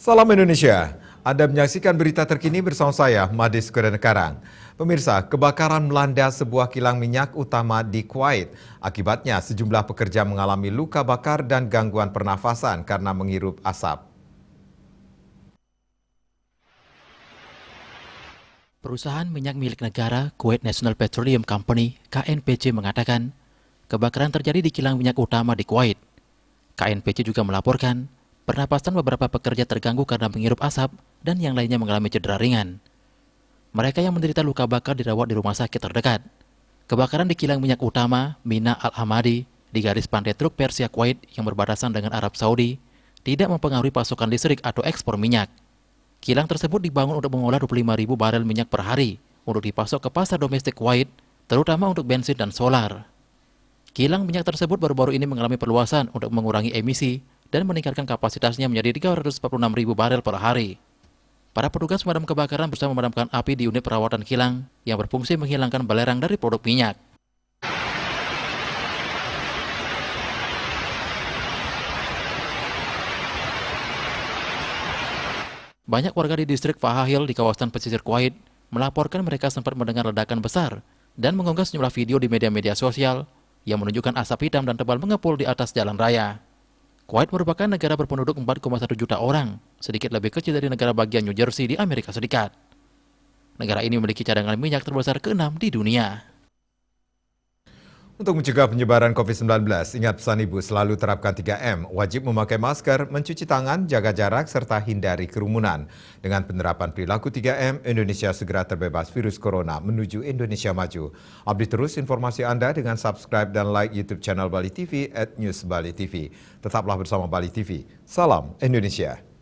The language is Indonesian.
Salam Indonesia, Anda menyaksikan berita terkini bersama saya, Madis Kudanekarang. Pemirsa, kebakaran melanda sebuah kilang minyak utama di Kuwait. Akibatnya, sejumlah pekerja mengalami luka bakar dan gangguan pernafasan karena menghirup asap. Perusahaan minyak milik negara, Kuwait National Petroleum Company, KNPC mengatakan, kebakaran terjadi di kilang minyak utama di Kuwait. KNPC juga melaporkan, pernapasan beberapa pekerja terganggu karena menghirup asap dan yang lainnya mengalami cedera ringan. Mereka yang menderita luka bakar dirawat di rumah sakit terdekat. Kebakaran di kilang minyak utama, Mina Al-Hamadi, di garis pantai Truk Persia Kuwait yang berbatasan dengan Arab Saudi, tidak mempengaruhi pasokan listrik atau ekspor minyak. Kilang tersebut dibangun untuk mengolah 25.000 barel minyak per hari untuk dipasok ke pasar domestik Kuwait, terutama untuk bensin dan solar. Kilang minyak tersebut baru-baru ini mengalami perluasan untuk mengurangi emisi dan meningkatkan kapasitasnya menjadi 346.000 barel per hari. Para petugas pemadam kebakaran berusaha memadamkan api di unit perawatan kilang yang berfungsi menghilangkan belerang dari produk minyak. Banyak warga di distrik Fahahil di kawasan pesisir Kuwait melaporkan mereka sempat mendengar ledakan besar dan mengunggah sejumlah video di media-media sosial yang menunjukkan asap hitam dan tebal mengepul di atas jalan raya. Kuwait merupakan negara berpenduduk 4,1 juta orang, sedikit lebih kecil dari negara bagian New Jersey di Amerika Serikat. Negara ini memiliki cadangan minyak terbesar ke-6 di dunia. Untuk mencegah penyebaran COVID-19, ingat pesan Ibu selalu terapkan 3M, wajib memakai masker, mencuci tangan, jaga jarak, serta hindari kerumunan. Dengan penerapan perilaku 3M, Indonesia segera terbebas virus corona menuju Indonesia maju. Update terus informasi Anda dengan subscribe dan like YouTube channel Bali TV @newsbalitv. Tetaplah bersama Bali TV. Salam Indonesia.